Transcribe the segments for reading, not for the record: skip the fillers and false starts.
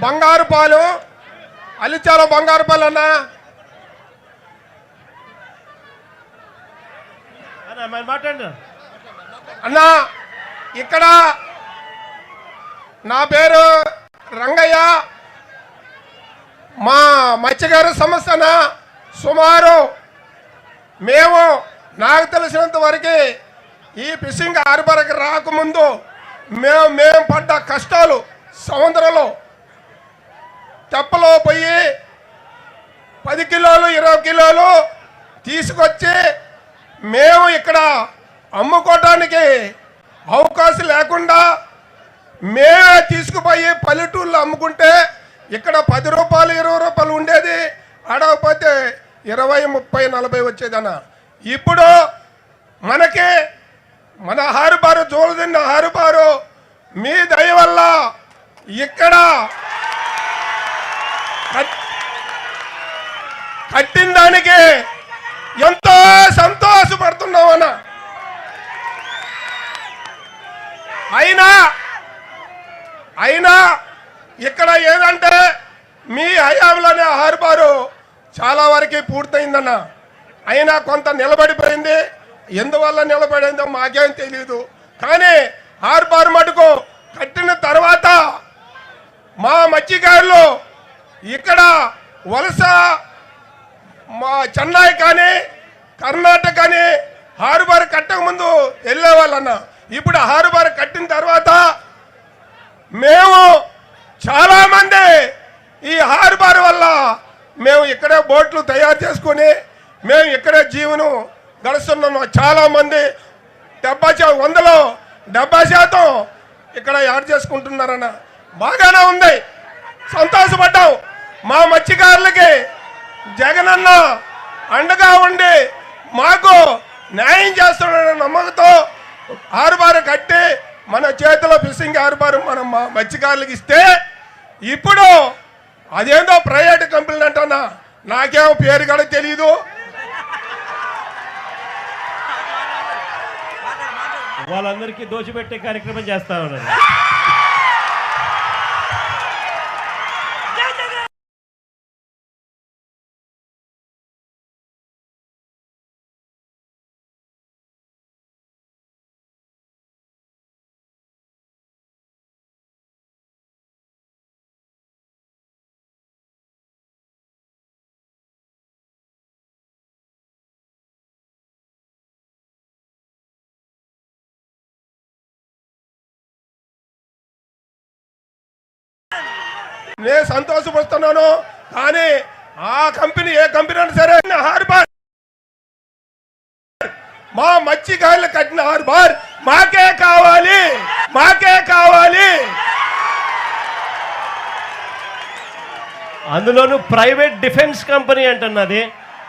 బంగారుపాలు అలిచాల బంగారుపాలు అన్నా అన్నా ఇక్కడ నా పేరు రంగయ్య. మా మత్స్యకార సంస్థన సుమారు మేము నాకు తెలిసినంత వరకు ఈ ఫిషింగ్ హార్బర్కి రాకముందు మేము పడ్డ కష్టాలు సముద్రంలో తెప్పలో పోయి 10 కిలోలు 20 కిలోలు తీసుకొచ్చి మేము ఇక్కడ అమ్ముకోవడానికి అవకాశం లేకుండా మేమే తీసుకుపోయి పల్లెటూళ్ళు అమ్ముకుంటే ఇక్కడ 10 రూపాయలు 20 రూపాయలు ఉండేది, అడగకపోతే 20, 30, 40 వచ్చేదన్న. ఇప్పుడు మనకి మన హార్బర్ జోలుదిన్న హార్బరు మీ దయ వల్ల ఇక్కడ కట్టిన దానికి ఎంతో సంతోషపడుతున్నామన్న. అయినా ఇక్కడ ఏదంటే మీ హయాంలోనే హార్బరు చాలా వరకు పూర్తయిందన్న. అయినా కొంత నిలబడిపోయింది. ఎందువల్ల నిలబడిందో మాకేం తెలియదు. కానీ హార్బర్ మటుకు కట్టిన తర్వాత మా మత్స్యకారులు ఇక్కడ వలస మా చెన్నై కానీ కర్ణాటక కానీ హార్బర్ కట్టక ముందు వెళ్ళేవాళ్ళన్న. ఇప్పుడు హార్బర్ కట్టిన తర్వాత మేము చాలామంది ఈ హార్బర్ వల్ల మేము ఇక్కడే బోట్లు తయారు చేసుకొని మేము ఇక్కడే జీవనం గడుస్తున్నాము. చాలామంది 70% ఇక్కడ యాడ్ చేసుకుంటున్నారన్న. బాగానే ఉంది, సంతోషపడ్డాం. మా మత్స్యకారులకి జగనన్న అండగా ఉండి మాకు న్యాయం చేస్తున్నాడన్న నమ్మకంతో హార్బర్ కట్టి మన చేతిలో ఫిషింగ్ హార్బర్ మనం మా మత్స్యకారులకి ఇస్తే ఇప్పుడు అదేందో ప్రైవేట్ కంపెనీ అంటున్నా, నాకేమో పేరు కూడా తెలియదు. వాళ్ళందరికీ దోచిపెట్టే కార్యక్రమం చేస్తా ఉన్నారు. నేను సంతోషపడుతున్నాను. కానీ ఆ కంపెనీ ఏ కంపెనీ అయినా సరే హార్బర్ మా మత్స్యకారులు కట్టిన హార్బర్ మాకే కావాలి, మాకే కావాలి. అందులోనూ ప్రైవేట్ డిఫెన్స్ కంపెనీ అంటున్నది.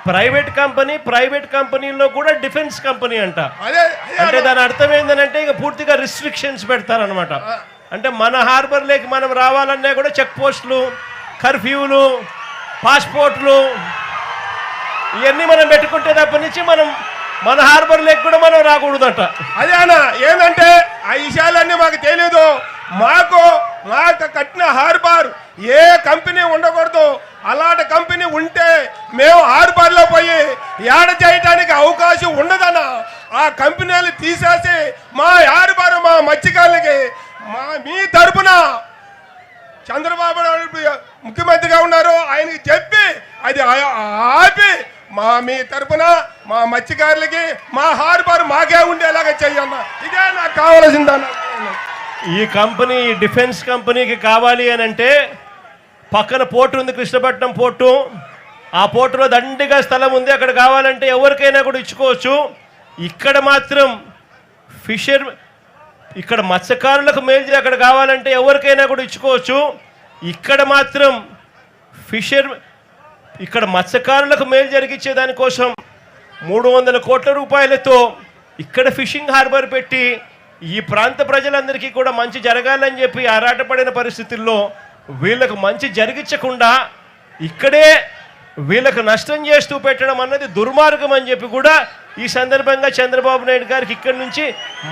ప్రైవేట్ కంపెనీలో కూడా డిఫెన్స్ కంపెనీ అంట. అంటే దాని అర్థం ఏంటంటే ఇక పూర్తిగా రిస్ట్రిక్షన్స్ పెడతారనమాట. అంటే మన హార్బర్ లేక మనం రావాలన్నా కూడా చెక్ పోస్టులు, కర్ఫ్యూలు, పాస్పోర్ట్లు ఇవన్నీ మనం పెట్టుకుంటే తప్ప నుంచి మనం మన హార్బర్ లేక కూడా మనం రాకూడదట. అదే అన్న, ఏంటంటే ఆ విషయాలన్నీ మాకు తెలియదు. మాకు కట్టిన హార్బర్ ఏ కంపెనీ ఉండకూడదు. అలాంటి కంపెనీ ఉంటే మేము హార్బర్లో పోయి యాడ చేయడానికి అవకాశం ఉండదన్న. ఆ కంపెనీలు తీసేసి మా హార్బర్ మా మత్స్యకారులకి మీ తరపున చంద్రబాబు నాయుడు ముఖ్యమంత్రిగా ఉన్నారు, ఆయనకి చెప్పి అది ఆపి మీ తరపున మా మత్స్యకారులకి మా హార్బర్ మాకే ఉండేలాగా చెయ్యన్న. ఇదే నాకు కావాల్సిందన్న. ఈ కంపెనీ డిఫెన్స్ కంపెనీకి కావాలి అని అంటే పక్కన పోర్టు ఉంది, కృష్ణపట్నం పోర్టు. ఆ పోర్టులో దండిగా స్థలం ఉంది, అక్కడ కావాలంటే ఎవరికైనా కూడా ఇచ్చుకోవచ్చు. ఇక్కడ మాత్రం ఇక్కడ మత్స్యకారులకు మేలు అక్కడ కావాలంటే ఎవరికైనా కూడా ఇచ్చుకోవచ్చు. ఇక్కడ మాత్రం ఇక్కడ మత్స్యకారులకు మేలు జరిగించే దానికోసం 300 కోట్ల రూపాయలతో ఇక్కడ ఫిషింగ్ హార్బర్ పెట్టి ఈ ప్రాంత ప్రజలందరికీ కూడా మంచి జరగాలని చెప్పి ఆరాటపడిన పరిస్థితుల్లో వీళ్ళకు మంచి జరిగించకుండా ఇక్కడే వీళ్ళకు నష్టం చేస్తూ పెట్టడం అన్నది దుర్మార్గం అని చెప్పి కూడా ఈ సందర్భంగా చంద్రబాబు నాయుడు గారికి ఇక్కడి నుంచి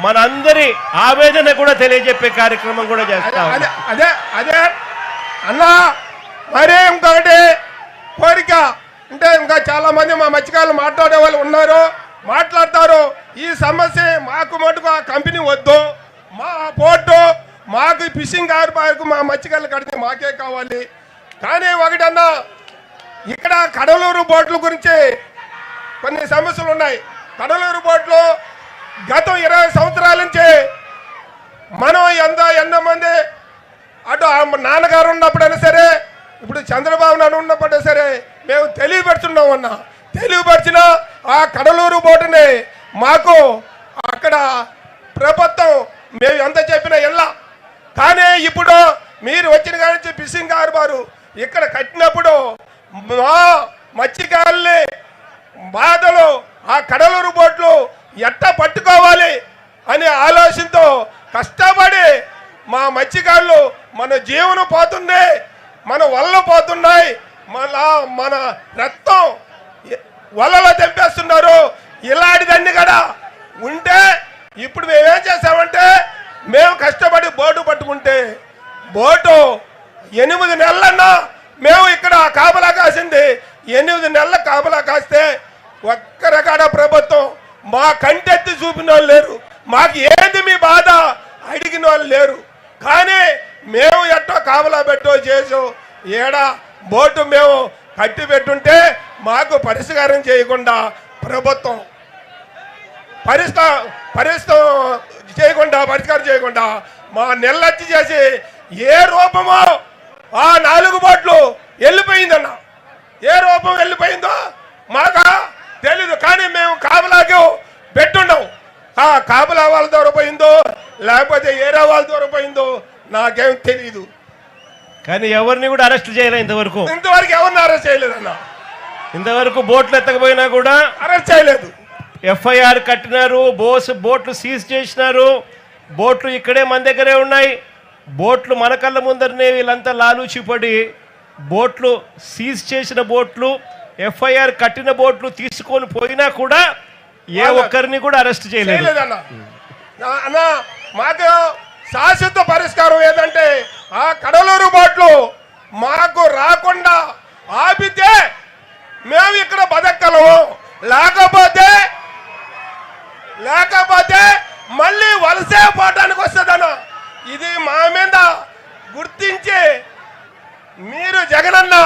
మనందరి ఆవేదన కూడా తెలియజెప్పే కార్యక్రమం కూడా చేస్తాం. అన్నా మరీ ఇంకొకటి కోరిక అంటే ఇంకా చాలా మంది మా మత్స్యకారులు మాట్లాడే వాళ్ళు ఉన్నారు, మాట్లాడతారు. ఈ సమస్య మాకు మటుకు ఆ కంపెనీ వద్దు, మా పోర్టు మాకు ఫిషింగ్ హార్బర్కు మా మత్స్యకారులు కడితే మాకే కావాలి. కానీ ఒకటన్నా ఇక్కడ కడలూరు బోట్ల గురించి కొన్ని సమస్యలు ఉన్నాయి. కడలూరు బోట్లు గతం 20 సంవత్సరాల నుంచి మనం ఎంతో మంది అటు నాన్నగారు ఉన్నప్పుడైనా సరే, ఇప్పుడు చంద్రబాబు నాయుడు ఉన్నప్పుడైనా సరే మేము తెలియపడుతున్నాం అన్న. తెలియపరిచిన ఆ కడలూరు బోటుని మాకు అక్కడ ప్రభుత్వం మేము ఎంత చెప్పినా ఎలా. కానీ ఇప్పుడు మీరు వచ్చిన కానీ ఫిషింగ్ హార్బర్ ఇక్కడ కట్టినప్పుడు మా మత్స్యకారుల్ని బాధలు ఆ కడలూరు బోట్లు ఎట్టా పట్టుకోవాలి అనే ఆలోచనతో కష్టపడి మా మత్స్యకారులు మన జీవనం పోతుంది, మన వలలు పోతున్నాయి, మన రక్తం వలలో తెంపేస్తున్నారు. ఇలాంటిదన్నీ కూడా ఉంటే ఇప్పుడు మేమేం చేసామంటే మేము కష్టపడి బోటు పట్టుకుంటే బోటు 8 నెలలన్నా మేము ఇక్కడ కాపలా కాసింది. 8 నెలల కాపలా కాస్తే ఒక్కరకాడ ప్రభుత్వం మా కంటెత్తి చూపిన వాళ్ళు లేరు, మాకు ఏంది మీ బాధ అడిగిన వాళ్ళు లేరు. కానీ మేము ఎట్టో కాపలా పెట్టో చేసో ఏడా బోటు మేము కట్టి పెట్టుంటే మాకు పరిష్కారం చేయకుండా ప్రభుత్వం పరిష్కారం చేయకుండా మా నెల్లచ్చి చేసి ఏ రూపమో ఆ 4 బోట్లు వెళ్ళిపోయిందన్న. ఏ రూపం వెళ్ళిపోయిందో మాకు తెలీదు. కానీ మేము కాపలాకి పెట్టుండం. ఆ కాపలా వాళ్ళ ద్వారా పోయిందో లేకపోతే ఏరా వాళ్ళ ద్వారా పోయిందో నాకేం తెలీదు. కానీ ఎవరిని కూడా అరెస్ట్ చేయలేదు ఇంతవరకు ఎవరిని అరెస్ట్ చేయలేదన్న. ఇంతవరకు బోట్లు ఎత్తకపోయినా కూడా అరెస్ట్ చేయలేదు. ఎఫ్ఐఆర్ కట్టినారు, బోట్లు సీజ్ చేసినారు. బోట్లు ఇక్కడే మన దగ్గరే ఉన్నాయి. బోట్లు మన కళ్ళ ముందరనే వీళ్ళంతా లాలూచిపడి బోట్లు సీజ్ చేసిన బోట్లు, ఎఫ్ఐఆర్ కట్టిన బోట్లు తీసుకొని పోయినా కూడా ఏ ఒక్కరిని కూడా అరెస్ట్ చేయలేదు. అన్న మాకు శాశ్వత పరిష్కారం ఏదంటే ఆ కడలూరు బోట్లు మాకు రాకుండా ఆపితే మేము ఇక్కడ బతకగలము, లేకపోతే మళ్ళీ వలసే పోవటానికి వస్తుందన్న. ఇది మా మీద గుర్తించి మీరు జగనన్న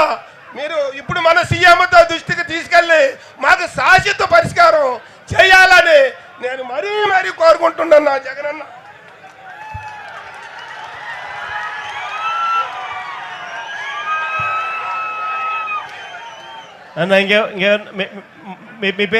మీరు ఇప్పుడు మన సీఎంతో దృష్టికి తీసుకెళ్ళి మాకు శాశ్వత పరిష్కారం చేయాలని నేను మరీ కోరుకుంటున్నాను జగనన్న. అన్న మీ పేరు